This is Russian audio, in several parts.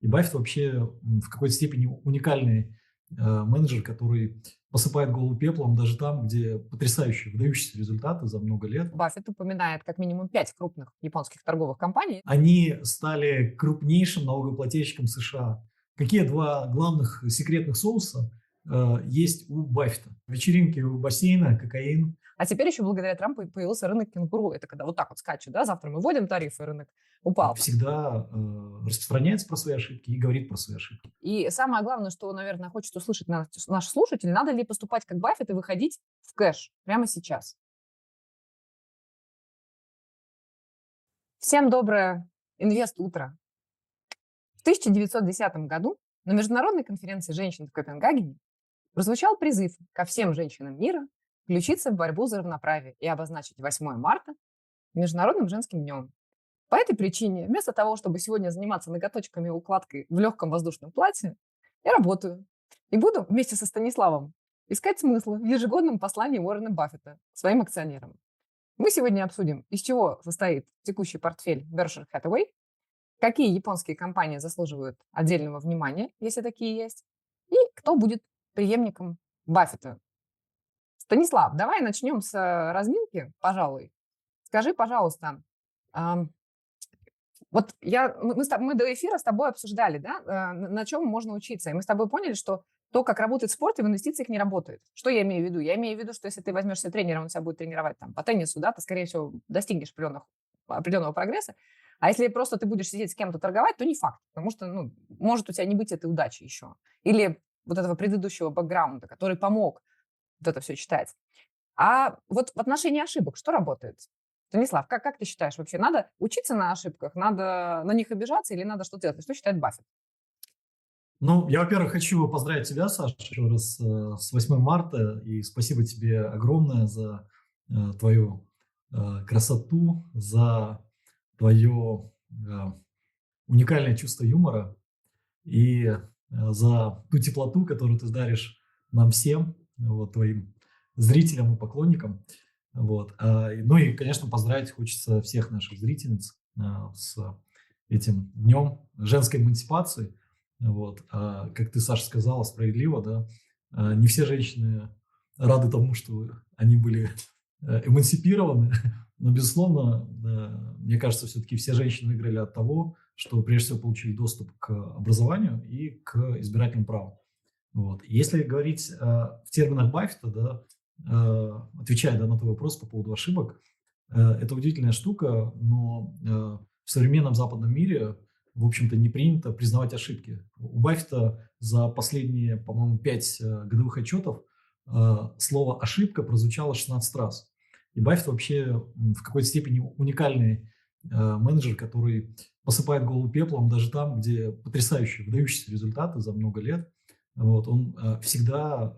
И Баффет вообще в какой-то степени уникальный менеджер, который посыпает голову пеплом даже там, где потрясающие, выдающиеся результаты за много лет. Баффет упоминает как минимум 5 крупных японских торговых компаний. Они стали крупнейшим налогоплательщиком США. Какие два главных секретных соуса есть у Баффета? Вечеринки у бассейна, кокаин. А теперь еще благодаря Трампу появился рынок кенгуру. Это когда вот так вот скачет, да, завтра мы вводим тарифы, рынок упал. Всегда распространяется про свои ошибки и говорит про свои ошибки. И самое главное, что, наверное, хочет услышать наш слушатель, надо ли поступать как Баффет и выходить в кэш прямо сейчас. Всем доброе инвест-утро. В 1910 году на международной конференции женщин в Копенгагене прозвучал призыв ко всем женщинам мира включиться в борьбу за равноправие и обозначить 8 марта Международным женским днем. По этой причине, вместо того, чтобы сегодня заниматься ноготочками и укладкой в легком воздушном платье, я работаю и буду вместе со Станиславом искать смыслы в ежегодном послании Уоррена Баффета своим акционерам. Мы сегодня обсудим, из чего состоит текущий портфель Berkshire Hathaway, какие японские компании заслуживают отдельного внимания, если такие есть, и кто будет преемником Баффета. Станислав, давай начнем с разминки, пожалуй. Скажи, пожалуйста, вот мы до эфира с тобой обсуждали, да, на чем можно учиться. И мы с тобой поняли, что то, как работает в спорте, в инвестициях не работает. Что я имею в виду? Я имею в виду, что если ты возьмешь себе тренера, он тебя будет тренировать там, по теннису, да, ты, скорее всего, достигнешь определенного прогресса. А если просто ты будешь сидеть с кем-то торговать, то не факт. Потому что, может у тебя не быть этой удачи еще. Или вот этого предыдущего бэкграунда, который помог вот это все читать. А вот в отношении ошибок что работает? Станислав, как ты считаешь вообще? Надо учиться на ошибках, надо на них обижаться или надо что-то делать? Что считает Баффет? Ну, я, во-первых, хочу поздравить тебя, Саша, еще раз с 8 марта. И спасибо тебе огромное за твою красоту, за твое уникальное чувство юмора и за ту теплоту, которую ты даришь нам всем, вот, твоим зрителям и поклонникам. Вот. Ну и, конечно, поздравить хочется всех наших зрительниц с этим днем женской эмансипации. Вот. Как ты, Саша, сказала справедливо, да, не все женщины рады тому, что они были эмансипированы, но, безусловно, мне кажется, все-таки все женщины выиграли от того, что прежде всего получили доступ к образованию и к избирательному праву. Вот. Если говорить в терминах Баффета, да, отвечая на твой вопрос по поводу ошибок, это удивительная штука, но в современном западном мире, в общем-то, не принято признавать ошибки. У Баффета за последние, по-моему, 5 годовых отчетов слово «ошибка» прозвучало 16 раз. И Баффет вообще в какой-то степени уникальный менеджер, который посыпает голову пеплом даже там, где потрясающие, выдающиеся результаты за много лет. Вот, он всегда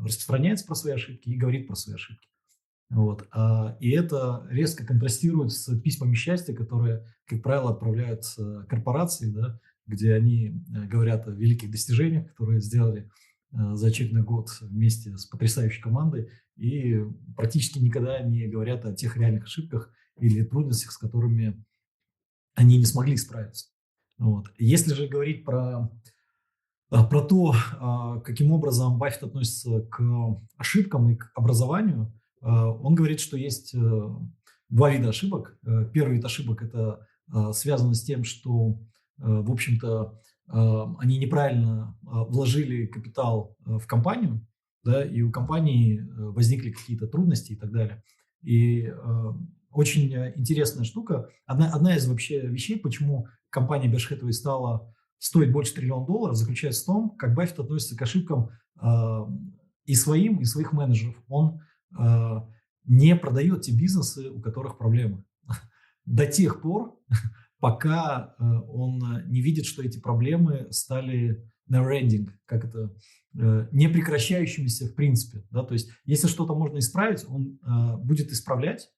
распространяется про свои ошибки и говорит про свои ошибки. Вот, и это резко контрастирует с письмами счастья, которые, как правило, отправляют корпорации, да, где они говорят о великих достижениях, которые сделали за очередной год вместе с потрясающей командой, и практически никогда не говорят о тех реальных ошибках или трудностях, с которыми они не смогли справиться. Вот. Если же говорить про то, каким образом Баффет относится к ошибкам и к образованию, он говорит, что есть два вида ошибок. Первый вид ошибок – это связано с тем, что, в общем-то, они неправильно вложили капитал в компанию, да, и у компании возникли какие-то трудности и так далее. И очень интересная штука. Одна из вообще вещей, почему компания Berkshire Hathaway стала стоить больше $1 триллиона, заключается в том, как Баффет относится к ошибкам и своим, и своих менеджеров. Он не продает те бизнесы, у которых проблемы. До тех пор, пока он не видит, что эти проблемы стали never-ending, как это, непрекращающимися в принципе. Да? То есть, если что-то можно исправить, он будет исправлять,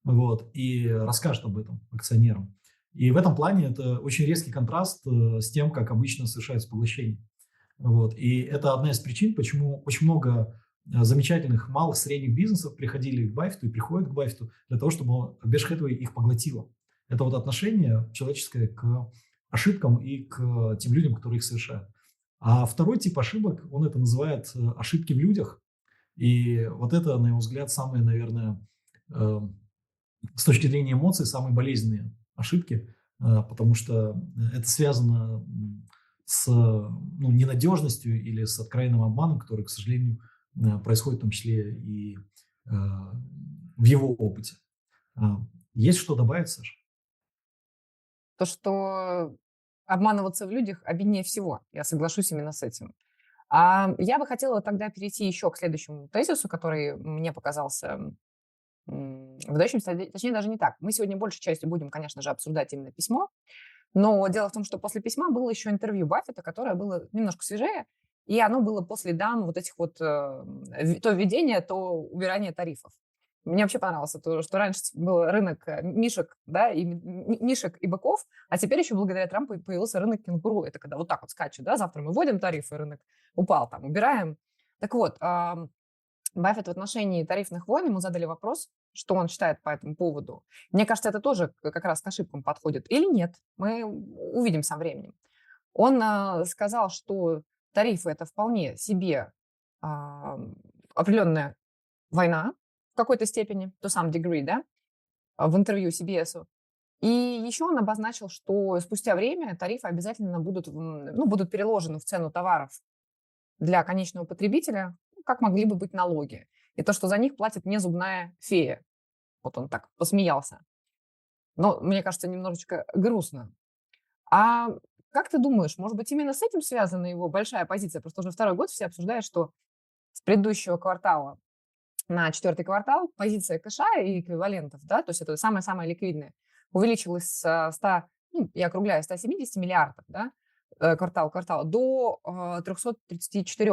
вот, и расскажет об этом акционерам. И в этом плане это очень резкий контраст с тем, как обычно совершается поглощение. Вот. И это одна из причин, почему очень много замечательных малых, средних бизнесов приходили к Баффету и приходят к Баффету для того, чтобы Berkshire Hathaway их поглотила. Это вот отношение человеческое к ошибкам и к тем людям, которые их совершают. А второй тип ошибок, он это называет ошибки в людях. И вот это, на его взгляд, самые, наверное, э, с точки зрения эмоций, самые болезненные ошибки, потому что это связано с ненадежностью или с откровенным обманом, который, к сожалению, происходит в том числе и в его опыте. А, Есть что добавить, Саша? То, что обманываться в людях обиднее всего. Я соглашусь именно с этим. А я бы хотела тогда перейти еще к следующему тезису, который мне показался выдающимся, точнее, даже не так. Мы сегодня большей частью будем, конечно же, обсуждать именно письмо, но дело в том, что после письма было еще интервью Баффета, которое было немножко свежее, и оно было по следам вот этих вот то введения, то убирания тарифов. Мне вообще понравилось то, что раньше был рынок мишек, да, и мишек и быков, а теперь еще благодаря Трампу появился рынок кенгуру. Это когда вот так вот скачет, да, завтра мы вводим тарифы, рынок упал, там, убираем. Так вот, Баффет в отношении тарифных войн, ему задали вопрос, что он считает по этому поводу. Мне кажется, это тоже как раз к ошибкам подходит. Или нет, мы увидим со временем. Он сказал, что тарифы – это вполне себе определенная война в какой-то степени, to some degree, да, в интервью CBS. И еще он обозначил, что спустя время тарифы обязательно будут переложены в цену товаров для конечного потребителя, как могли бы быть налоги. И то, что за них платит не зубная фея. Вот он так посмеялся. Но, мне кажется, немножечко грустно. А как ты думаешь, может быть, именно с этим связана его большая позиция? Просто уже второй год все обсуждают, что с предыдущего квартала на четвертый квартал позиция кэша и эквивалентов, да, то есть это самое-самое ликвидное, увеличилась с 100, я округляю, 170 миллиардов, да, квартал к кварталу, до 334,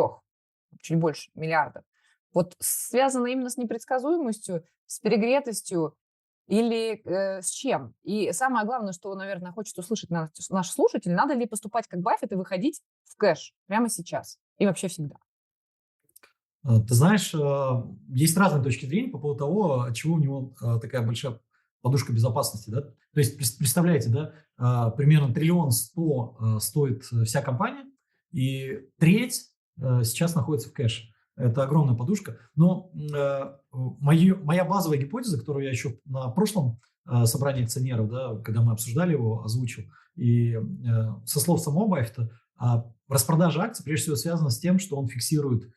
чуть больше миллиардов. Вот связано именно с непредсказуемостью, с перегретостью или с чем? И самое главное, что, наверное, хочет услышать наш слушатель, надо ли поступать как Баффет и выходить в кэш прямо сейчас и вообще всегда? Ты знаешь, есть разные точки зрения по поводу того, от чего у него такая большая подушка безопасности. Да? То есть, представляете, да, примерно 1 100 000 000 стоит вся компания, и треть сейчас находится в кэше. Это огромная подушка. Но моя базовая гипотеза, которую я еще на прошлом собрании акционеров, да, когда мы обсуждали его, озвучил, и со слов самого Баффета, распродажа акций прежде всего связана с тем, что он фиксирует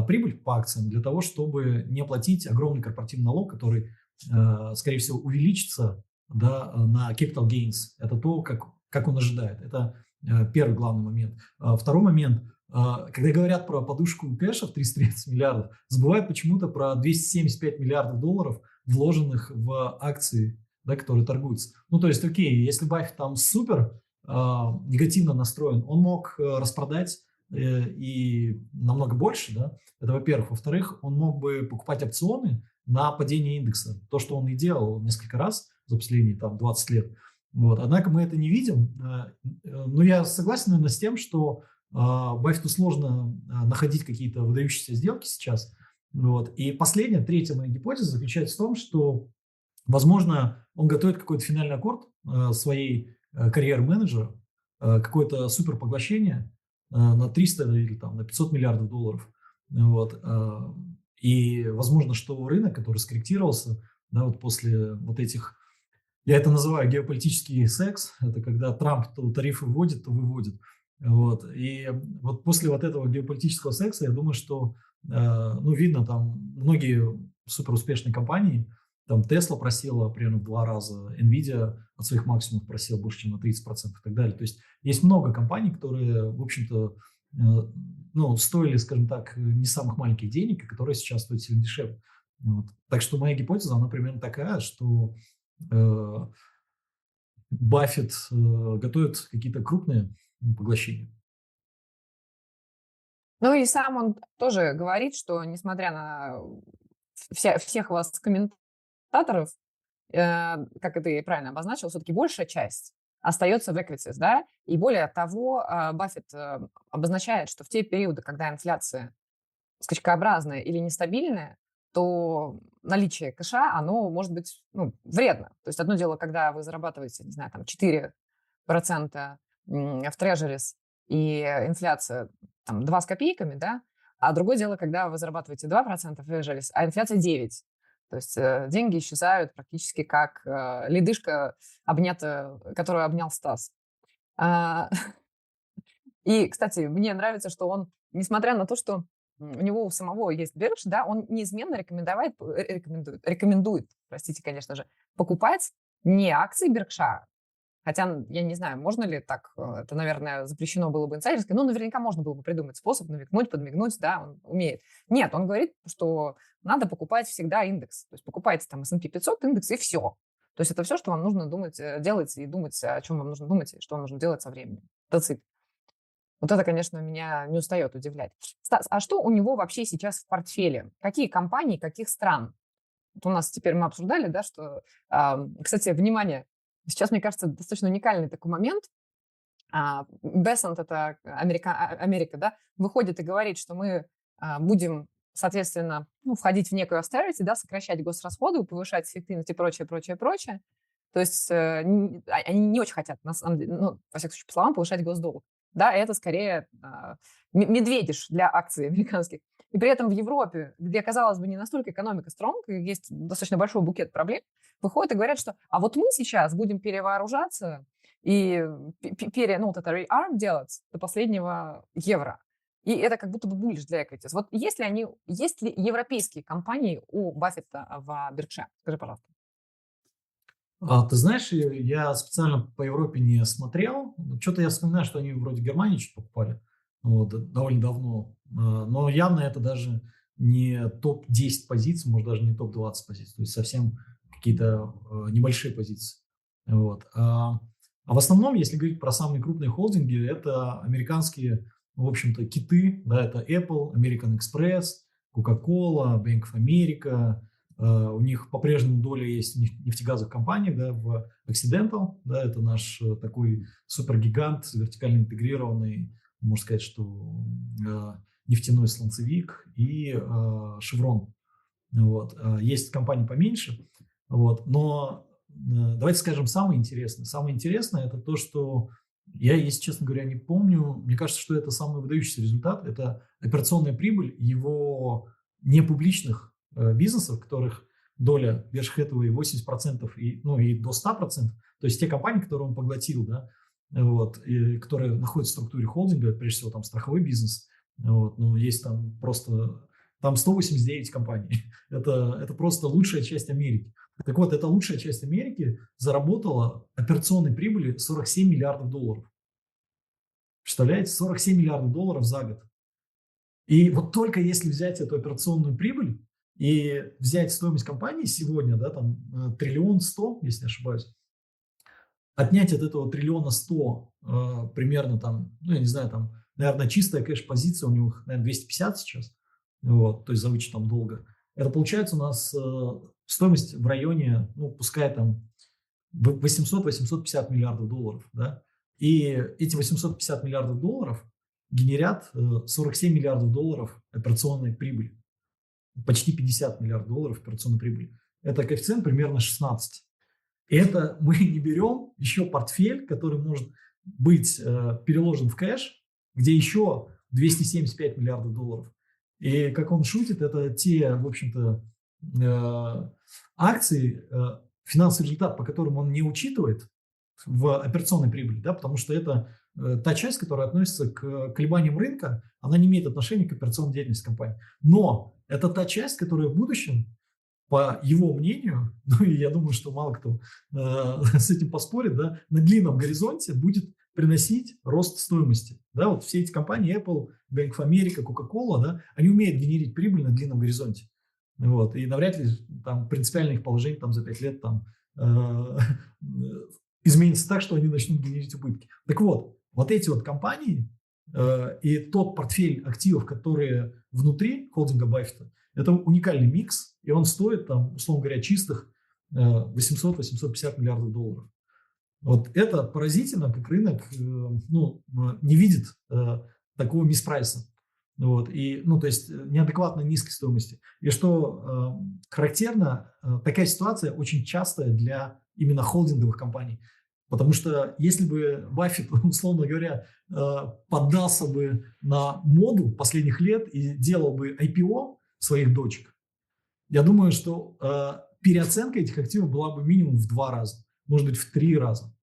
прибыль по акциям для того, чтобы не платить огромный корпоративный налог, который, скорее всего, увеличится, да, на capital gains. Это то, как он ожидает. Это первый главный момент. Второй момент. Когда говорят про подушку кэша в 330 миллиардов, забывают почему-то про 275 миллиардов долларов, вложенных в акции, да, которые торгуются. Ну, то есть, окей, если Баффет там супер негативно настроен, он мог распродать и намного больше, да, это во-первых. Во-вторых, он мог бы покупать опционы на падение индекса, то, что он и делал несколько раз за последние там 20 лет. Вот. Однако мы это не видим. Но я согласен, наверное, с тем, что Баффету сложно находить какие-то выдающиеся сделки сейчас. Вот. И последняя, третья моя гипотеза заключается в том, что, возможно, он готовит какой-то финальный аккорд своей карьеры менеджера, какое-то супер поглощение на 300 или там, на 500 миллиардов долларов. Вот. И возможно, что рынок, который скорректировался, да, вот после вот этих, я это называю геополитический секс, это когда Трамп то тарифы вводит, то выводит. Вот. И вот после вот этого геополитического секса, я думаю, что, видно, там многие суперуспешные компании, там Tesla просила примерно в 2 раза, Nvidia от своих максимумов просила больше, чем на 30% и так далее. То есть есть много компаний, которые, в общем-то, стоили, скажем так, не самых маленьких денег, и которые сейчас стоят сильно дешевле. Вот. Так что моя гипотеза, она примерно такая, что Баффет готовит какие-то крупные поглощения. Ну и сам он тоже говорит, что несмотря на всех вас комментаторов, как ты правильно обозначил, все-таки большая часть остается в equities, да, и более того, Баффет обозначает, что в те периоды, когда инфляция скачкообразная или нестабильная, то наличие кэша, оно может быть вредно. То есть одно дело, когда вы зарабатываете, не знаю, там 4 в трежерис и инфляция там 2 с копейками, да, а другое дело, когда вы зарабатываете 2% в трежерис, а инфляция 9. То есть деньги исчезают практически как ледышка, которую обнял Стас. А, И, кстати, мне нравится, что он, несмотря на то, что у него у самого есть бирж, да, он неизменно рекомендует, простите, конечно же, покупать не акции Беркшира. Хотя, я не знаю, можно ли так, это, наверное, запрещено было бы инсайдерской, но наверняка можно было бы придумать способ намекнуть, подмигнуть, да, он умеет. Нет, он говорит, что надо покупать всегда индекс. То есть покупайте там S&P 500 индекс и все. То есть это все, что вам нужно думать, делать и думать, о чем вам нужно думать и что вам нужно делать со временем. That's it. Вот это, конечно, меня не устает удивлять. Стас, а что у него вообще сейчас в портфеле? Какие компании, каких стран? Вот у нас теперь мы обсуждали, да, что, кстати, внимание, сейчас, мне кажется, достаточно уникальный такой момент. Бессент, это Америка, да, выходит и говорит, что мы будем, соответственно, входить в некую austerity, да, сокращать госрасходы, повышать эффективность и прочее, прочее, прочее. То есть они не очень хотят, на самом деле, во всяком случае, по словам, повышать госдолг. Да, это скорее медведиш для акций американских. И при этом в Европе, где, казалось бы, не настолько экономика стронг, и есть достаточно большой букет проблем, выходят и говорят, что а вот мы сейчас будем перевооружаться и вот это rearm делать до последнего евро. И это как будто бы буллиш для equities. Вот есть ли европейские компании у Баффета в Беркшире? Скажи, пожалуйста. Ты знаешь, я специально по Европе не смотрел. Что-то я вспоминаю, что они вроде Германии что-то покупали довольно давно. Но явно это даже не топ-10 позиций, может, даже не топ-20 позиций. То есть совсем какие-то небольшие позиции. Вот. А в основном, если говорить про самые крупные холдинги, это американские, в общем-то, киты. Да, это Apple, American Express, Coca-Cola, Bank of America. У них по-прежнему доля есть в нефтегазовых компаниях, да, в Occidental, да, это наш такой супергигант, вертикально интегрированный, можно сказать, что нефтяной сланцевик, и Chevron. Вот. Есть компании поменьше, вот, но давайте скажем самое интересное. Самое интересное – это то, что я, если честно говоря, не помню, мне кажется, что это самый выдающийся результат, это операционная прибыль его непубличных бизнесов, в которых доля Berkshire 80% и до 100%, то есть те компании, которые он поглотил, да, вот, и которые находятся в структуре холдинга, прежде всего там страховой бизнес, вот, есть там просто, там 189 компаний, это просто лучшая часть Америки. Так вот, эта лучшая часть Америки заработала операционной прибыли 47 миллиардов долларов. Представляете, 47 миллиардов долларов за год. И вот только если взять эту операционную прибыль и взять стоимость компании сегодня, да, там 1 100 000 000, если не ошибаюсь, отнять от этого 1 100 000 000 примерно там, я не знаю, там, наверное, чистая кэш-позиция у них, наверное, 250 сейчас, вот, то есть за вычетом долга. Это получается у нас стоимость в районе, пускай там 800-850 миллиардов долларов, да, и эти 850 миллиардов долларов генерят 47 миллиардов долларов операционной прибыли. Почти 50 миллиардов долларов операционной прибыли. Это коэффициент примерно 16. И это мы не берем еще портфель, который может быть переложен в кэш, где еще 275 миллиардов долларов. И как он шутит, это те, в общем-то, акции, финансовый результат, по которым он не учитывает в операционной прибыли, да, потому что это та часть, которая относится к колебаниям рынка, она не имеет отношения к операционной деятельности компании. Но это та часть, которая в будущем, по его мнению, и я думаю, что мало кто с этим поспорит, да, на длинном горизонте будет приносить рост стоимости. Да, вот все эти компании Apple, Bank of America, Coca-Cola, да, они умеют генерить прибыль на длинном горизонте. Вот, и навряд ли там принципиально их положение там, за 5 лет там, изменится так, что они начнут генерить убытки. Так вот эти вот компании и тот портфель активов, которые внутри холдинга Баффета, это уникальный микс, и он стоит, там, условно говоря, чистых 800-850 миллиардов долларов. Вот это поразительно, как рынок не видит такого миспрайса. Вот, и, то есть неадекватно низкой стоимости. И что характерно, такая ситуация очень частая для именно холдинговых компаний. Потому что если бы Баффет, условно говоря, поддался бы на моду последних лет и делал бы IPO своих дочек, я думаю, что переоценка этих активов была бы минимум в 2 раза, может быть, в 3 раза.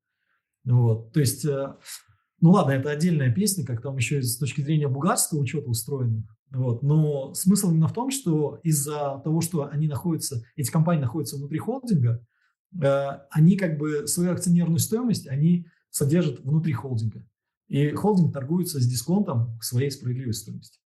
Вот. То есть, ну ладно, это отдельная песня, как там еще с точки зрения бухгалтерского учета устроено. Вот. Но смысл именно в том, что из-за того, что эти компании находятся внутри холдинга, они как бы свою акционерную стоимость они содержат внутри холдинга. И холдинг торгуется с дисконтом к своей справедливой стоимости.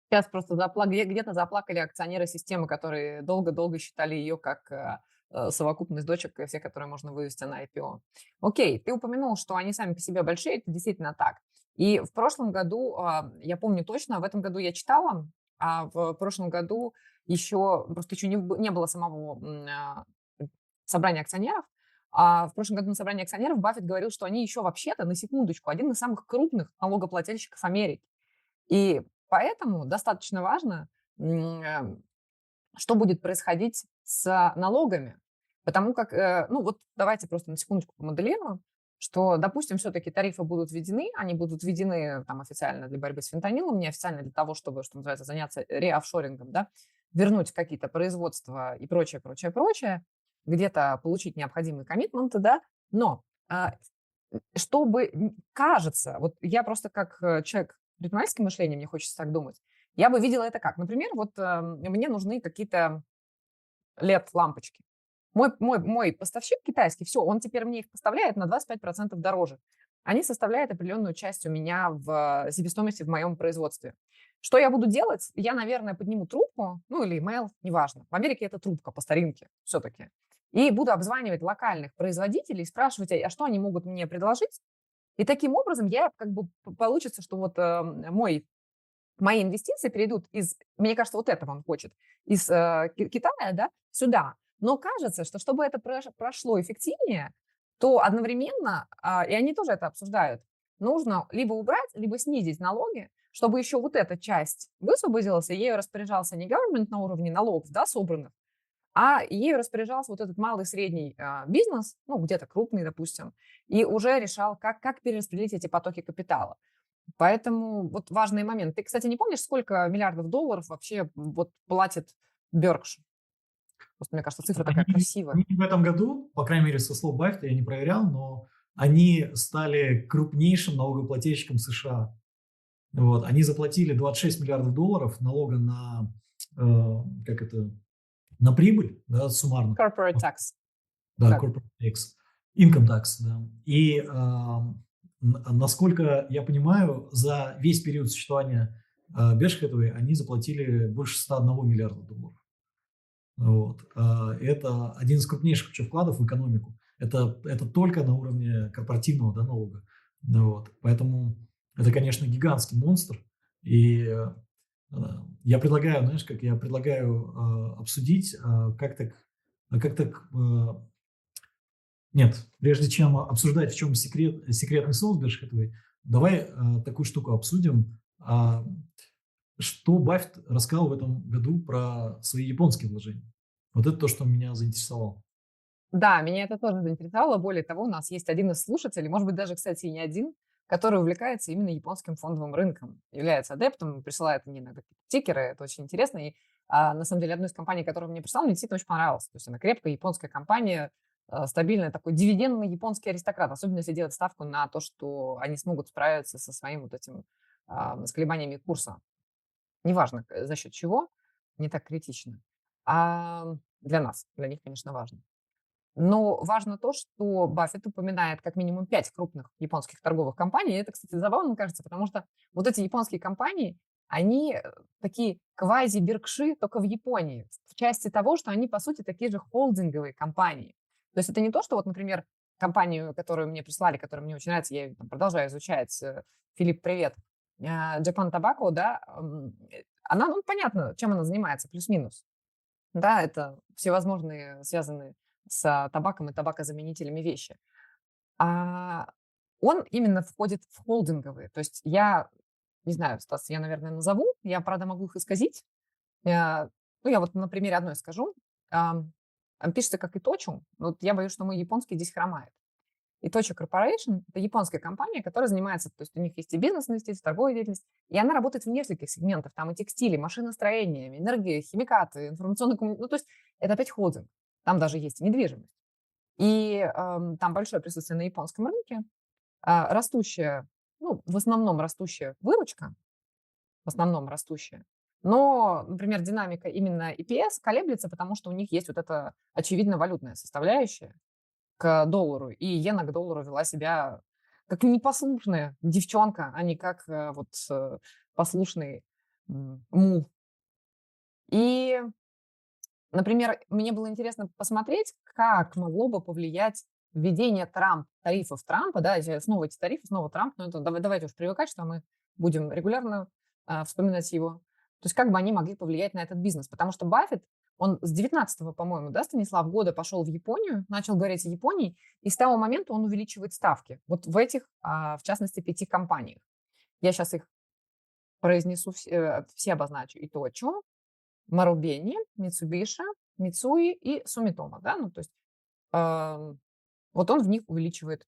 Сейчас просто где-то заплакали акционеры системы, которые долго-долго считали ее как совокупность дочек, все, которые можно вывести на IPO. Окей, ты упомянул, что они сами по себе большие, это действительно так. И в прошлом году, я помню точно, в этом году я читала, а в прошлом году просто еще не было самого собрания акционеров, а в прошлом году на собрании акционеров Баффет говорил, что они еще вообще-то, на секундочку, один из самых крупных налогоплательщиков Америки. И поэтому достаточно важно, что будет происходить с налогами. Потому как, ну вот давайте просто на секундочку помоделируем, что, допустим, все-таки тарифы будут введены, они будут введены там официально для борьбы с фентанилом, неофициально для того, чтобы, что называется, заняться реофшорингом, да, вернуть какие-то производства и прочее, прочее, прочее, где-то получить необходимые коммитменты, да, но чтобы, кажется, вот я просто как человек с предпринимательским мышлением, мне хочется так думать, я бы видела это как. Например, вот мне нужны какие-то LED-лампочки. Мой поставщик китайский, все, он теперь мне их поставляет на 25% дороже. Они составляют определенную часть у меня в себестоимости в моем производстве. Что я буду делать? Я, наверное, подниму трубку, ну или email, неважно. В Америке это трубка по старинке все-таки. И буду обзванивать локальных производителей, спрашивать, а что они могут мне предложить. И таким образом я как бы получится, что вот мои инвестиции перейдут мне кажется, вот этого он хочет, из Китая, да, сюда. Но кажется, что чтобы это прошло эффективнее, то одновременно, и они тоже это обсуждают, нужно либо убрать, либо снизить налоги, чтобы еще вот эта часть высвободилась, и ею распоряжался не government на уровне налогов, да, собранных, а ею распоряжался вот этот малый и средний бизнес, ну, где-то крупный, допустим, и уже решал, как перераспределить эти потоки капитала. Поэтому вот важный момент. Ты, кстати, не помнишь, сколько миллиардов долларов вообще вот платит Беркшир? Просто, мне кажется, цифра такая красивая. Они в этом году, по крайней мере, со слов Баффета, я не проверял, но они стали крупнейшим налогоплательщиком США. Вот. Они заплатили 26 миллиардов долларов налога на, как это, на прибыль, да, суммарно. Corporate tax. Да, Да. corporate tax, income tax, да. И насколько я понимаю, за весь период существования Berkshire Hathaway они заплатили больше 101 миллиарда долларов. Вот. Это один из крупнейших вообще вкладов в экономику. Это только на уровне корпоративного, да, налога. Вот. Поэтому это, конечно, гигантский монстр. И я предлагаю, знаешь, как я предлагаю обсудить, как так нет, прежде чем обсуждать, в чем секретный соус Berkshire Hathaway, давай такую штуку обсудим. Что Баффет рассказал в этом году про свои японские вложения? Вот это то, что меня заинтересовало. Да, меня это тоже заинтересовало. Более того, у нас есть один из слушателей, может быть, даже, кстати, и не один, который увлекается именно японским фондовым рынком, является адептом, присылает мне иногда какие-то стикеры, это очень интересно. И на самом деле одну из компаний, которую мне прислал, мне действительно очень понравилось. То есть она крепкая японская компания, стабильный такой дивидендный японский аристократ, особенно если делать ставку на то, что они смогут справиться со своим вот этим с колебаниями курса. Неважно, за счет чего, не так критично. А для нас, для них, конечно, важно. Но важно то, что Баффет упоминает как минимум 5 крупных японских торговых компаний. И это, кстати, забавно кажется, потому что вот эти японские компании, они такие квази-беркши, только в Японии, в части того, что они, по сути, такие же холдинговые компании. То есть это не то, что вот, например, компанию, которую мне прислали, которая мне очень нравится, я ее там продолжаю изучать, Филипп, привет, Japan Tobacco, да, она, ну, понятно, чем она занимается, плюс-минус. Да, это всевозможные связанные с табаком и табакозаменителями вещи. А он именно входит в холдинговые. То есть я, не знаю, Стас, я, наверное, назову, я, правда, могу их исказить. Ну, я вот на примере одной скажу. пишется как Иточу, но вот я боюсь, что мой японский здесь хромает. Иточи Corporation — это японская компания, которая занимается, то есть у них есть и бизнес-инвестиции, торговая деятельность, и она работает в нескольких сегментах. Там и текстили, машиностроение, энергия, химикаты, информационные коммуникации. Ну, то есть это опять холдинг. Там даже есть и недвижимость. И там большое присутствие на японском рынке, растущая, ну, в основном растущая выручка, в основном растущая. Но, например, динамика именно EPS колеблется, потому что у них есть вот эта очевидно валютная составляющая к доллару, и иена к доллару вела себя как непослушная девчонка, а не как послушный мул. И, например, мне было интересно посмотреть, как могло бы повлиять введение тарифов Трампа, да, снова эти тарифы, снова Трамп, но это давайте уж привыкать, что мы будем регулярно вспоминать его. То есть как бы они могли повлиять на этот бизнес, потому что Баффет, он с 19-го, по-моему, да, Станислав, года пошел в Японию, начал говорить о Японии, и с того момента он увеличивает ставки. Вот в этих, в частности, 5 компаниях. Я сейчас их произнесу, все обозначу. Иточу, Марубени, Митсубиши, Мицуи и Сумитомо, да, ну, то есть вот он в них увеличивает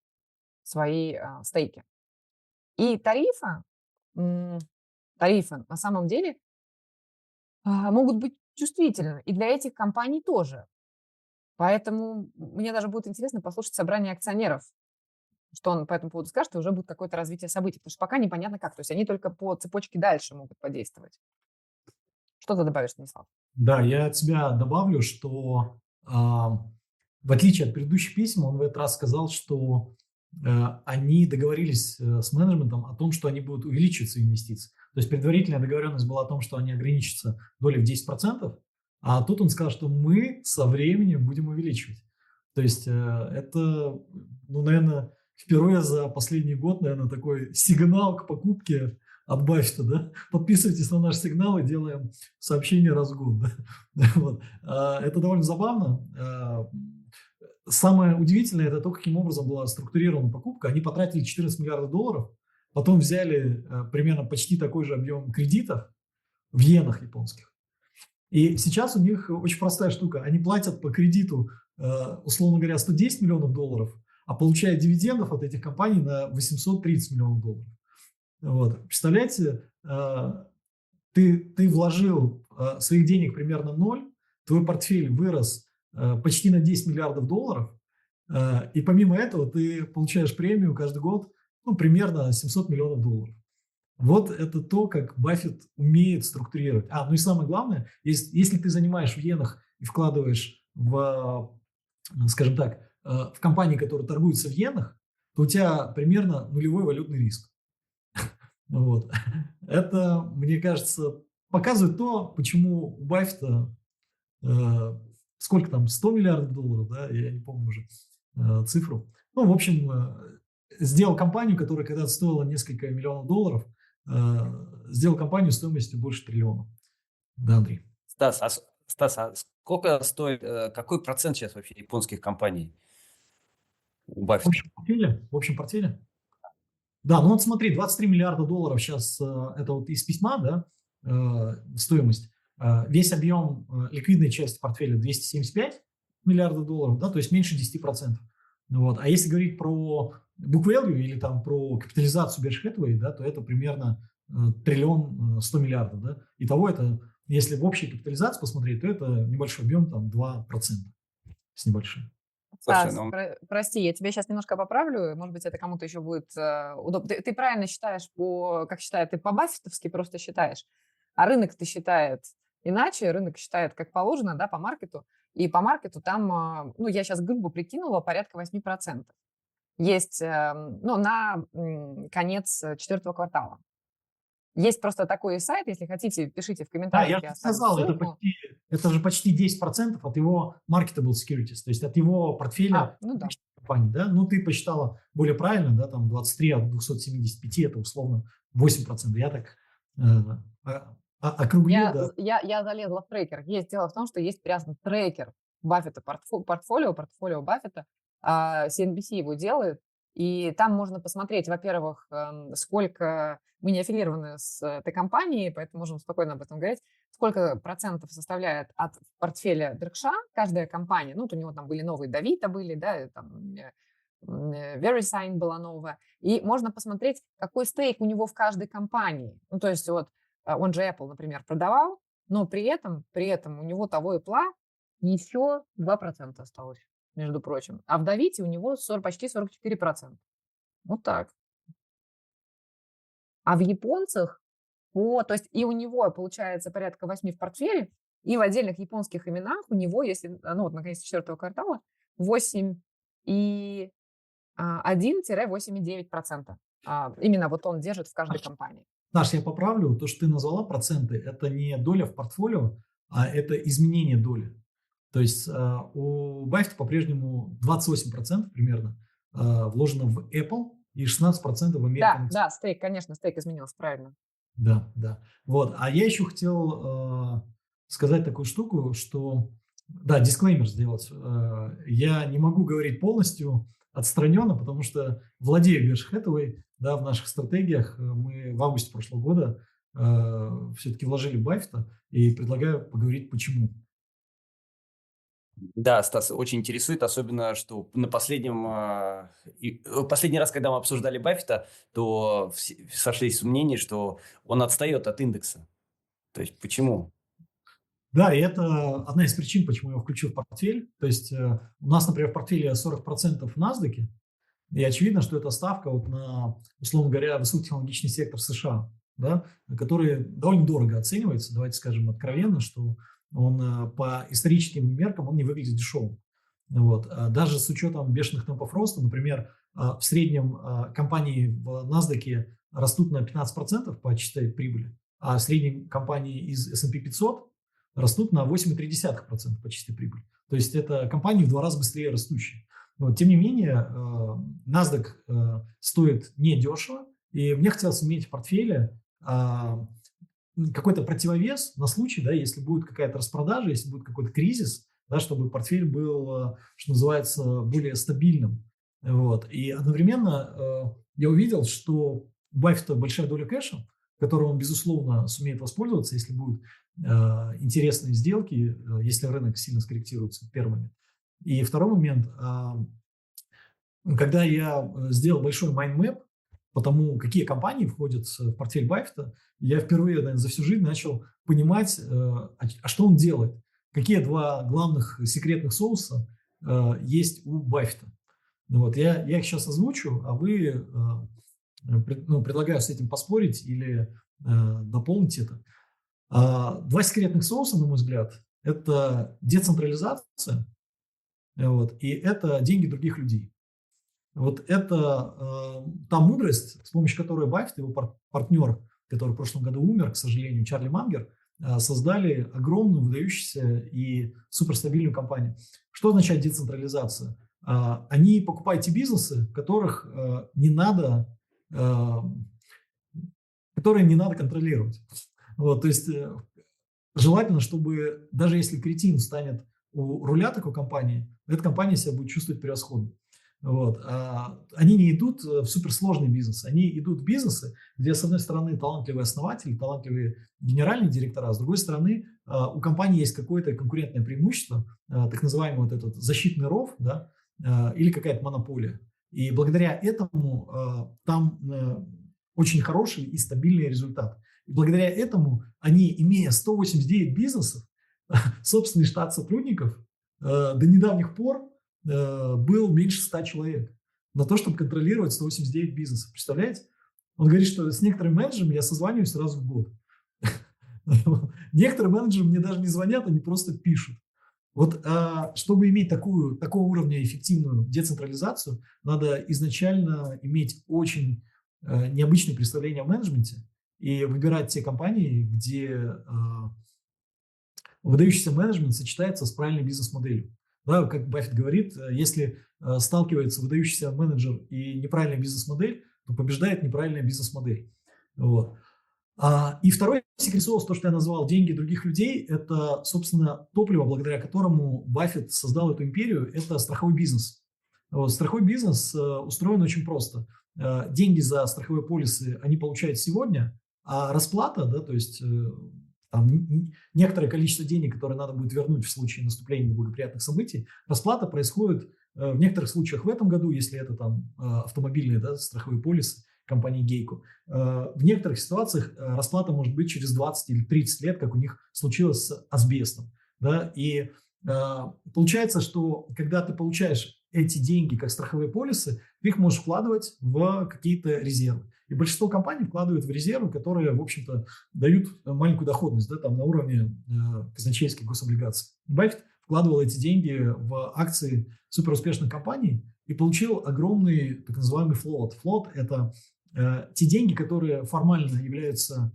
свои стейки. И тарифы на самом деле могут быть чувствительны и для этих компаний тоже. Поэтому мне даже будет интересно послушать собрание акционеров, что он по этому поводу скажет, и уже будет какое-то развитие событий, потому что пока непонятно как. То есть они только по цепочке дальше могут подействовать. Что ты добавишь, Станислав? Да, я от себя добавлю, что в отличие от предыдущих писем, он в этот раз сказал, что они договорились с менеджментом о том, что они будут увеличивать свои инвестиции. То есть предварительная договоренность была о том, что они ограничатся долей в 10%, а тут он сказал, что мы со временем будем увеличивать. То есть это, ну, наверное, впервые за последний год, наверное, такой сигнал к покупке от Баффета, да? Подписывайтесь на наш сигнал и делаем сообщение раз в год. Да? Вот. Это довольно забавно. Самое удивительное – это то, каким образом была структурирована покупка. Они потратили 14 миллиардов долларов, потом взяли примерно почти такой же объем кредитов в иенах японских. И сейчас у них очень простая штука. Они платят по кредиту, условно говоря, 110 миллионов долларов, а получают дивидендов от этих компаний на 830 миллионов долларов. Вот. Представляете, ты вложил своих денег примерно 0, твой портфель вырос почти на 10 миллиардов долларов, и помимо этого ты получаешь премию каждый год, ну, примерно 700 миллионов долларов. Вот это то, как Баффет умеет структурировать. Ну и самое главное, если ты занимаешь в иенах и вкладываешь скажем так, в компании, которые торгуются в иенах, то у тебя примерно нулевой валютный риск. Вот. Это, мне кажется, показывает то, почему у Баффета сколько там, 100 миллиардов долларов, да, я не помню уже цифру. Ну, в общем, сделал компанию, которая когда-то стоила несколько миллионов долларов, сделал компанию стоимостью больше триллиона. Да, Андрей. Стас, а сколько стоит, какой процент сейчас вообще японских компаний у Баффета? В общем портфеле? Да, ну вот смотри, 23 миллиарда долларов сейчас, это вот из письма, да, стоимость. Весь объем ликвидной части портфеля 275 миллиардов долларов, да, то есть меньше 10%. Вот. А если говорить про book value или там про капитализацию Berkshire Hathaway, да, то это примерно триллион 100 миллиардов. Да. Итого это, если в общей капитализации посмотреть, то это небольшой объем, там 2% с небольшим. Стас, прости, я тебя сейчас немножко поправлю, может быть, это кому-то еще будет удобно. Ты правильно считаешь, как считает, ты по-баффетовски просто считаешь, а рынок-то считает иначе, рынок считает как положено, да, по маркету, и по маркету там, ну, я сейчас грубо прикинула, порядка 8%. Есть, ну, на конец 4-го квартала. Есть просто такой сайт, если хотите, пишите в комментариях. Да, я сказал, это же почти 10% от его marketable securities, то есть от его портфеля компаний, да? Ну, ты посчитала более правильно, да, там 23 от 275, это условно 8%. Я так округлил, да. Я залезла в трекер. Дело в том, что есть прям трекер Баффета, портфолио Баффета, CNBC его делает, И там можно посмотреть, во-первых, сколько мы не аффилированы с этой компанией, поэтому можем спокойно об этом говорить, сколько процентов составляет от портфеля Дркша каждая компания. Ну, вот у него там были новые Давита были, да, там VeriSign была новая. И можно посмотреть, какой стейк у него в каждой компании. Ну, то есть вот он же Apple, например, продавал, но при этом у него того Apple еще 2% осталось, между прочим. А в Давите у него почти 44%. Вот так. А в японцах, то есть и у него получается порядка 8 в портфеле, и в отдельных японских именах у него, если, ну вот на конец четвертого квартала, 8,1-8,9%. Именно вот он держит в каждой компании. Саш, я поправлю, то, что ты назвала проценты, это не доля в портфолио, а это изменение доли. То есть у Баффета по-прежнему 28% примерно вложено в Apple и 16% в American Express. Да, стейк, конечно, стейк изменился, правильно. Да. Вот. А я еще хотел сказать такую штуку, что, да, дисклеймер сделать. Я не могу говорить полностью отстраненно, потому что владею Berkshire Hathaway, да, в наших стратегиях мы в августе прошлого года все-таки вложили в Баффета, и предлагаю поговорить, почему. Да, Стас, очень интересует, особенно, что на последний раз, когда мы обсуждали Баффета, то сошлись в мнении, что он отстает от индекса. То есть почему? Да, и это одна из причин, почему я его включил в портфель. То есть у нас, например, в портфеле 40% в NASDAQ, и очевидно, что это ставка вот на, условно говоря, высокотехнологичный сектор США, да, который довольно дорого оценивается, давайте скажем откровенно, что он по историческим меркам он не выглядит дешевым. Вот. Даже с учетом бешеных темпов роста, например, в среднем компании в NASDAQ растут на 15% по чистой прибыли, а средние компании из S&P 500 растут на 8,3% по чистой прибыли. То есть это компании в 2 раза быстрее растущие. Но, тем не менее, NASDAQ стоит недешево, и мне хотелось иметь в портфеле какой-то противовес на случай, да, если будет какая-то распродажа, если будет какой-то кризис, да, чтобы портфель был, что называется, более стабильным. Вот. И одновременно я увидел, что у Баффета большая доля кэша, которой он, безусловно, сумеет воспользоваться, если будут интересные сделки, если рынок сильно скорректируется, первый момент. И второй момент, когда я сделал большой майндмэп по тому, какие компании входят в портфель Баффета, я впервые, наверное, за всю жизнь начал понимать, что он делает, какие 2 главных секретных соуса есть у Баффета. Вот, я их сейчас озвучу, а вы, предлагаю с этим поспорить или дополнить это. 2 секретных соуса, на мой взгляд, это децентрализация, вот, и это деньги других людей. Вот это та мудрость, с помощью которой Баффет и его партнер, который в прошлом году умер, к сожалению, Чарли Мангер, создали огромную, выдающуюся и суперстабильную компанию. Что означает децентрализация? Они покупают те бизнесы, которых которые не надо контролировать. Вот, то есть желательно, чтобы даже если кретин станет у руля такой компании, эта компания себя будет чувствовать превосходно. Вот. Они не идут в суперсложный бизнес, они идут в бизнесы, где, с одной стороны, талантливые основатели, талантливые генеральные директора, с другой стороны, у компании есть какое-то конкурентное преимущество, так называемый вот этот защитный ров, да, или какая-то монополия. И благодаря этому там очень хороший и стабильный результат. И благодаря этому они, имея 189 бизнесов, собственный штат сотрудников, до недавних пор был меньше 100 человек на то, чтобы контролировать 189 бизнесов. Представляете? Он говорит, что с некоторыми менеджерами я созваниваюсь раз в год. Некоторые менеджеры мне даже не звонят, они просто пишут. Вот чтобы иметь такого уровня эффективную децентрализацию, надо изначально иметь очень необычное представление о менеджменте и выбирать те компании, где выдающийся менеджмент сочетается с правильной бизнес-моделью. Да, как Баффет говорит, если сталкивается выдающийся менеджер и неправильная бизнес-модель, то побеждает неправильная бизнес-модель. Вот. И второй секрет соус, то, что я назвал деньги других людей, это, собственно, топливо, благодаря которому Баффет создал эту империю, это страховой бизнес. Вот, страховой бизнес устроен очень просто. Деньги за страховые полисы они получают сегодня, а расплата, да, то есть там некоторое количество денег, которые надо будет вернуть в случае наступления неблагоприятных событий, расплата происходит в некоторых случаях в этом году, если это там автомобильные, да, страховые полисы компании Geico. В некоторых ситуациях расплата может быть через 20 или 30 лет, как у них случилось с асбестом. Да? И получается, что когда ты получаешь эти деньги как страховые полисы, ты их можешь вкладывать в какие-то резервы. И большинство компаний вкладывают в резервы, которые, в общем-то, дают маленькую доходность, да, там на уровне казначейских гособлигаций. Баффет вкладывал эти деньги в акции суперуспешных компаний и получил огромный так называемый флот. Флот – это те деньги, которые формально являются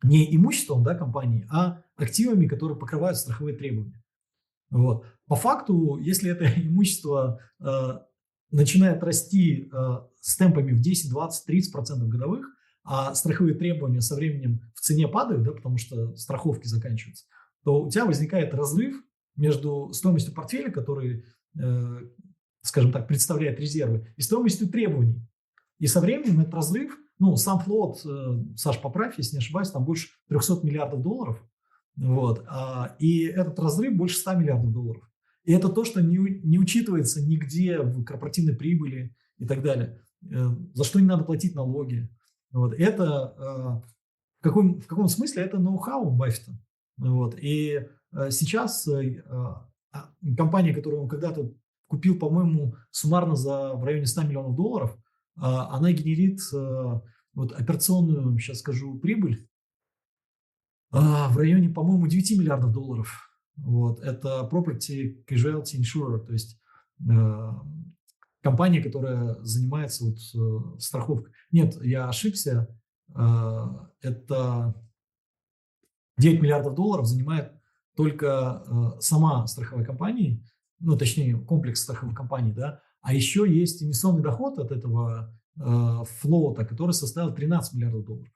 не имуществом, да, компании, а активами, которые покрывают страховые требования. Вот. По факту, если это имущество начинает расти с темпами в 10, 20, 30% годовых, а страховые требования со временем в цене падают, да, потому что страховки заканчиваются, то у тебя возникает разрыв между стоимостью портфеля, который, скажем так, представляет резервы, и стоимостью требований. И со временем этот разрыв, сам флот, Саш, поправь, если не ошибаюсь, там больше 300 миллиардов долларов. Вот, и этот разрыв больше 100 миллиардов долларов. И это то, что не учитывается нигде в корпоративной прибыли и так далее. За что не надо платить налоги. Вот, это в каком смысле это ноу-хау Баффета. Вот, и сейчас компания, которую он когда-то купил, по-моему, суммарно в районе 100 миллионов долларов, она генерит операционную, сейчас скажу, прибыль в районе, по-моему, 9 миллиардов долларов. Вот. Это Property Casualty Insurer, то есть компания, которая занимается страховкой. Нет, я ошибся. Это 9 миллиардов долларов занимает только сама страховая компания, точнее, комплекс страховых компаний, да, а еще есть инвестиционный доход от этого флота, который составил 13 миллиардов долларов.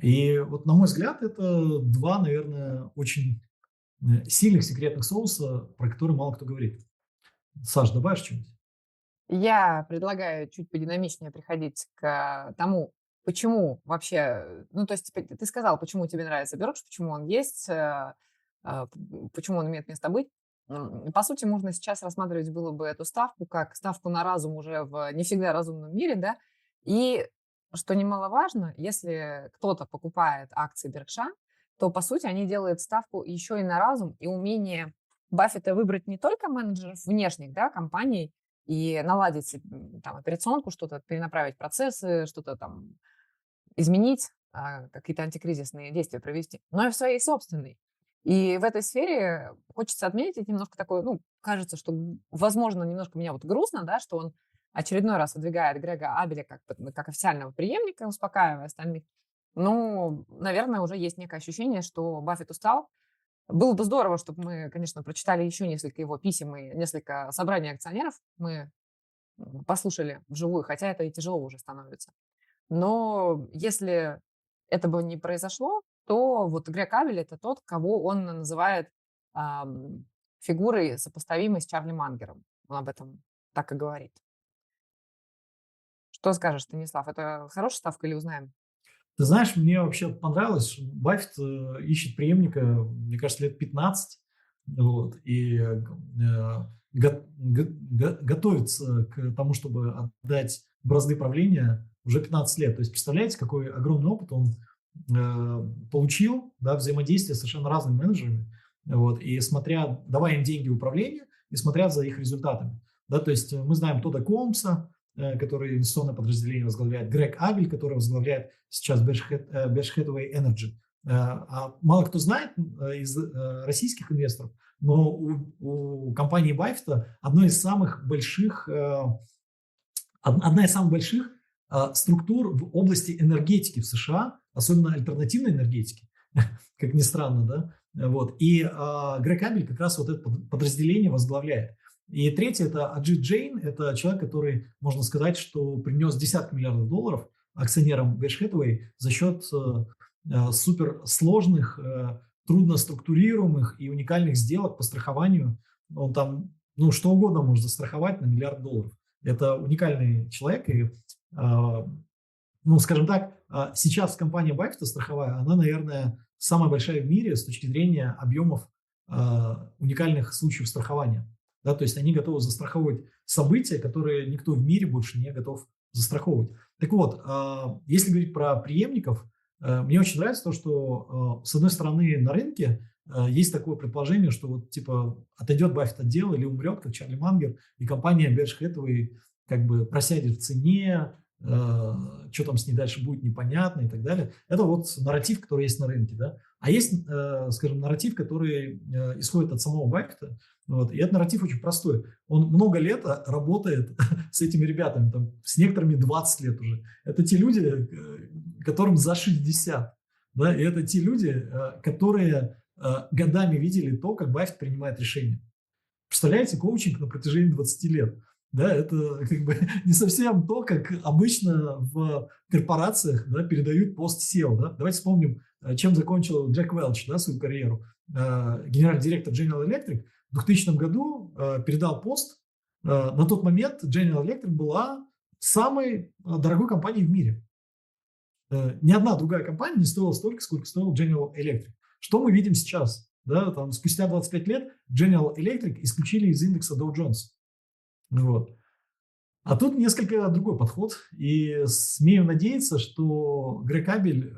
И вот, на мой взгляд, это два, наверное, очень сильных секретных соуса, про которые мало кто говорит. Саш, добавишь что-нибудь? Я предлагаю чуть подинамичнее приходить к тому, почему вообще, то есть ты сказал, почему тебе нравится Berkshire, почему он есть, почему он имеет место быть. По сути, можно сейчас рассматривать было бы эту ставку как ставку на разум уже в не всегда разумном мире, да, и что немаловажно, если кто-то покупает акции Berkshire, то, по сути, они делают ставку еще и на разум и умение Баффета выбрать не только менеджеров внешних, да, компаний и наладить там операционку, что-то перенаправить процессы, что-то там изменить, какие-то антикризисные действия провести, но и в своей собственной. И в этой сфере хочется отметить немножко такое, кажется, что, возможно, немножко меня грустно, да, что он очередной раз выдвигает Грега Абеля как официального преемника, успокаивая остальных. Наверное, уже есть некое ощущение, что Баффет устал. Было бы здорово, чтобы мы, конечно, прочитали еще несколько его писем и несколько собраний акционеров мы послушали вживую, хотя это и тяжело уже становится. Но если это бы не произошло, то Грег Абель – это тот, кого он называет фигурой, сопоставимой с Чарли Мангером. Он об этом так и говорит. Что скажешь, Станислав? Это хорошая ставка или узнаем? Ты знаешь, мне вообще понравилось, что Баффет ищет преемника, мне кажется, лет 15, и готовится к тому, чтобы отдать бразды правления уже 15 лет. То есть, представляете, какой огромный опыт он получил, да, взаимодействие с совершенно разными менеджерами, и давая им деньги в управление и смотря за их результатами. Да, то есть мы знаем Тодда Колмса, который инвестиционное подразделение возглавляет, Грег Абель, который возглавляет сейчас Berkshire Hathaway Energy. А мало кто знает из российских инвесторов, но у компании Баффета одна из самых больших структур в области энергетики в США, особенно альтернативной энергетики, как ни странно, да. И Грег Абель как раз это подразделение возглавляет. И третье – это Аджит Джейн, это человек, который, можно сказать, что принес десятки миллиардов долларов акционерам Berkshire Hathaway за счет суперсложных, трудно структурируемых и уникальных сделок по страхованию. Он там, ну, что угодно может застраховать на $1 миллиард. Это уникальный человек, и, ну, скажем так, сейчас компания Баффета страховая, она, наверное, самая большая в мире с точки зрения объемов уникальных случаев страхования. Да, то есть они готовы застраховывать события, которые никто в мире больше не готов застраховывать. Так вот, если говорить про преемников, мне очень нравится то, что, с одной стороны, на рынке есть такое предположение, что вот типа отойдет Баффет от дела или умрет, как Чарли Мангер, и компания Berkshire Hathaway как бы просядет в цене, что там с ней дальше будет, непонятно и так далее. Это вот нарратив, который есть на рынке. Да? А есть, скажем, нарратив, который исходит от самого Баффета. Вот. И этот нарратив очень простой. Он много лет работает с этими ребятами, там, с некоторыми 20 лет уже. Это те люди, которым за 60. Да? И это те люди, которые годами видели то, как Баффет принимает решения. Представляете, коучинг на протяжении 20 лет. Да, это как бы не совсем то, как обычно в корпорациях, да, передают пост SEO. Да. Давайте вспомним, чем закончил Джек Велч, да, свою карьеру. Генеральный директор General Electric в 2000 году передал пост. На тот момент General Electric была самой дорогой компанией в мире. Ни одна другая компания не стоила столько, сколько стоил General Electric. Что мы видим сейчас? Да, там, спустя 25 лет General Electric исключили из индекса Dow Jones. Вот. А тут несколько другой подход. И смею надеяться, что Грег Абель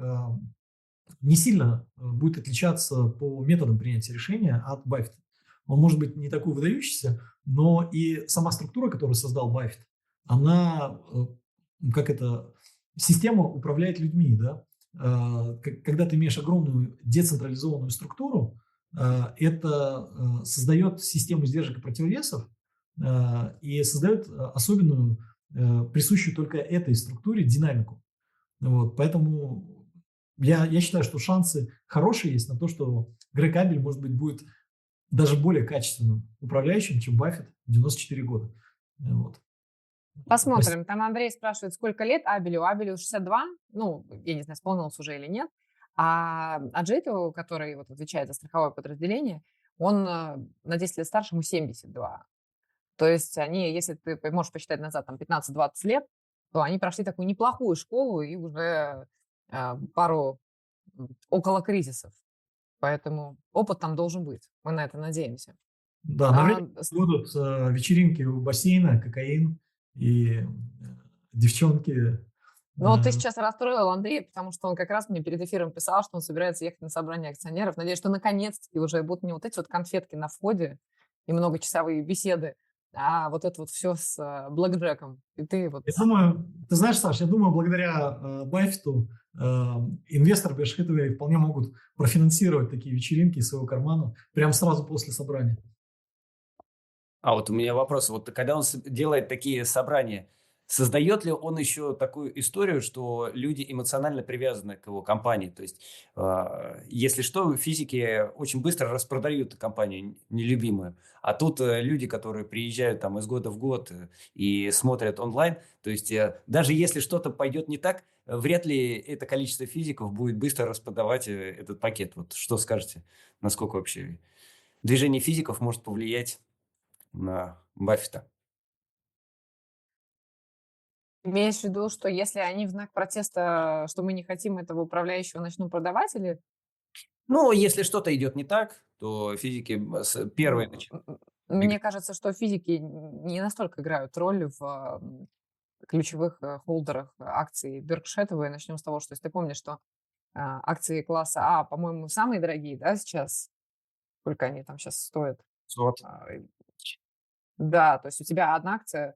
не сильно будет отличаться по методам принятия решения от Баффета. Он может быть не такой выдающийся, но и сама структура, которую создал Баффет, она, как это, система управляет людьми. Да? Когда ты имеешь огромную децентрализованную структуру, это создает систему сдержек и противовесов и создает особенную, присущую только этой структуре, динамику. Вот, поэтому я считаю, что шансы хорошие есть на то, что Грег Абель, может быть, будет даже более качественным управляющим, чем Баффет в 94 года. Вот. Посмотрим. Там Андрей спрашивает, сколько лет Абелю? Абелю 62. Ну, я не знаю, исполнилось уже или нет. А Аджиту, который вот отвечает за страховое подразделение, он на 10 лет старше, ему 72. То есть они, если ты можешь посчитать назад, там, 15-20 лет, то они прошли такую неплохую школу и уже пару около кризисов. Поэтому опыт там должен быть. Мы на это надеемся. Да, наверное, будут вечеринки у бассейна, кокаин и девчонки. Ну, ты сейчас расстроил Андрея, потому что он как раз мне перед эфиром писал, что он собирается ехать на собрание акционеров. Надеюсь, что наконец-таки уже будут не вот эти вот конфетки на входе и многочасовые беседы, а вот это вот все с блэкджеком. И ты вот... Я думаю, ты знаешь, Саш, я думаю, благодаря Баффету инвесторы Berkshire Hathaway вполне могут профинансировать такие вечеринки из своего кармана прямо сразу после собрания. А вот у меня вопрос. Вот когда он делает такие собрания, создает ли он еще такую историю, что люди эмоционально привязаны к его компании? То есть, если что, физики очень быстро распродают компанию нелюбимую. А тут люди, которые приезжают там из года в год и смотрят онлайн, то есть даже если что-то пойдет не так, вряд ли это количество физиков будет быстро распродавать этот пакет. Вот что скажете? Насколько вообще движение физиков может повлиять на Баффета? Имеешь в виду, что если они в знак протеста, что мы не хотим этого управляющего, начнут продавать или... Ну, если что-то идет не так, то физики первые начинают. Мне кажется, что физики не настолько играют роль в ключевых холдерах акций Berkshire Hathaway. Начнем с того, что если ты помнишь, что акции класса А, по-моему, самые дорогие, да, сейчас? Сколько они там сейчас стоят? Вот. Да, то есть у тебя одна акция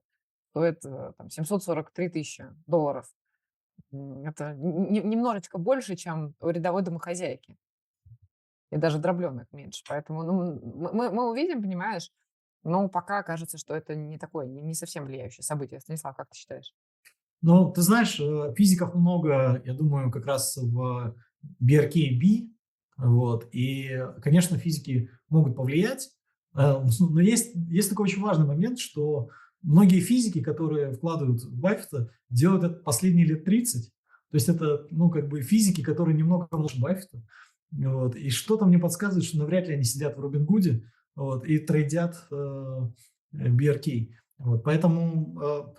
стоит там, 743 тысячи долларов. Это немножечко больше, чем у рядовой домохозяйки. И даже дробленых меньше. Поэтому мы увидим, понимаешь, но пока кажется, что это не такое, не совсем влияющее событие. Станислав, как ты считаешь? Ну, ты знаешь, физиков много, я думаю, как раз в BRKB. Вот, и, конечно, физики могут повлиять. Но есть такой очень важный момент, что многие физики, которые вкладывают в Баффета, делают это последние лет 30. То есть это, ну, как бы физики, которые немного младше Баффета. Вот. И что-то мне подсказывает, что навряд ли они сидят в Робин Гуде, вот, и трейдят BRK. Вот, поэтому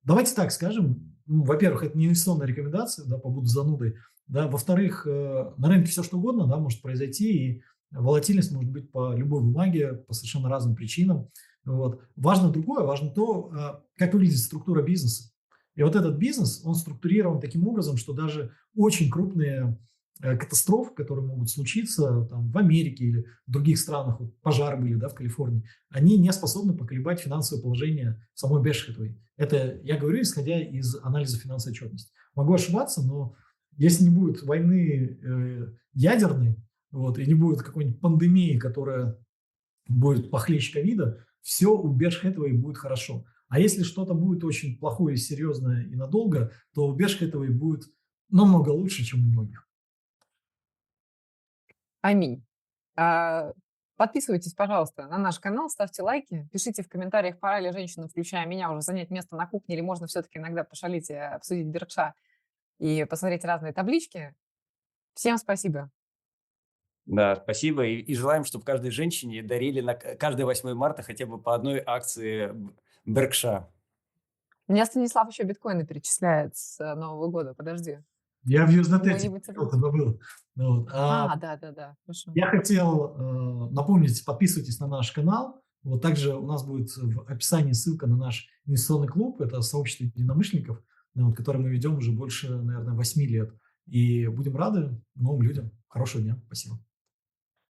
давайте так скажем. Во-первых, это не инвестиционная рекомендация, да, побуду занудой. Да, во-вторых, на рынке все что угодно, да, может произойти, и волатильность может быть по любой бумаге, по совершенно разным причинам. Вот. Важно другое, важно то, как выглядит структура бизнеса. И вот этот бизнес, он структурирован таким образом, что даже очень крупные катастрофы, которые могут случиться там, в Америке или в других странах, вот пожары были, да, в Калифорнии, они не способны поколебать финансовое положение самой Berkshire Hathaway. Это я говорю, исходя из анализа финансовой отчетности. Могу ошибаться, но если не будет войны ядерной, вот, и не будет какой-нибудь пандемии, которая будет похлеще ковида, все у Berkshire Hathaway будет хорошо. А если что-то будет очень плохое, серьезное и надолго, то у Berkshire Hathaway будет намного лучше, чем у многих. Аминь. Подписывайтесь, пожалуйста, на наш канал, ставьте лайки, пишите в комментариях, пора ли женщинам, включая меня, уже занять место на кухне, или можно все-таки иногда пошалить и обсудить Berkshire и посмотреть разные таблички. Всем спасибо. Да, спасибо. И желаем, чтобы каждой женщине дарили на каждое 8 марта хотя бы по одной акции Berkshire. Мне Станислав еще биткоины перечисляет с Нового года. Подожди. Я в USDT Мы-нибудь забыл. Вот. да. Хорошо. Я хотел напомнить, подписывайтесь на наш канал. Вот также у нас будет в описании ссылка на наш инвестиционный клуб. Это сообщество единомышленников, вот, которое мы ведем уже больше, наверное, 8 лет. И будем рады новым людям. Хорошего дня. Спасибо.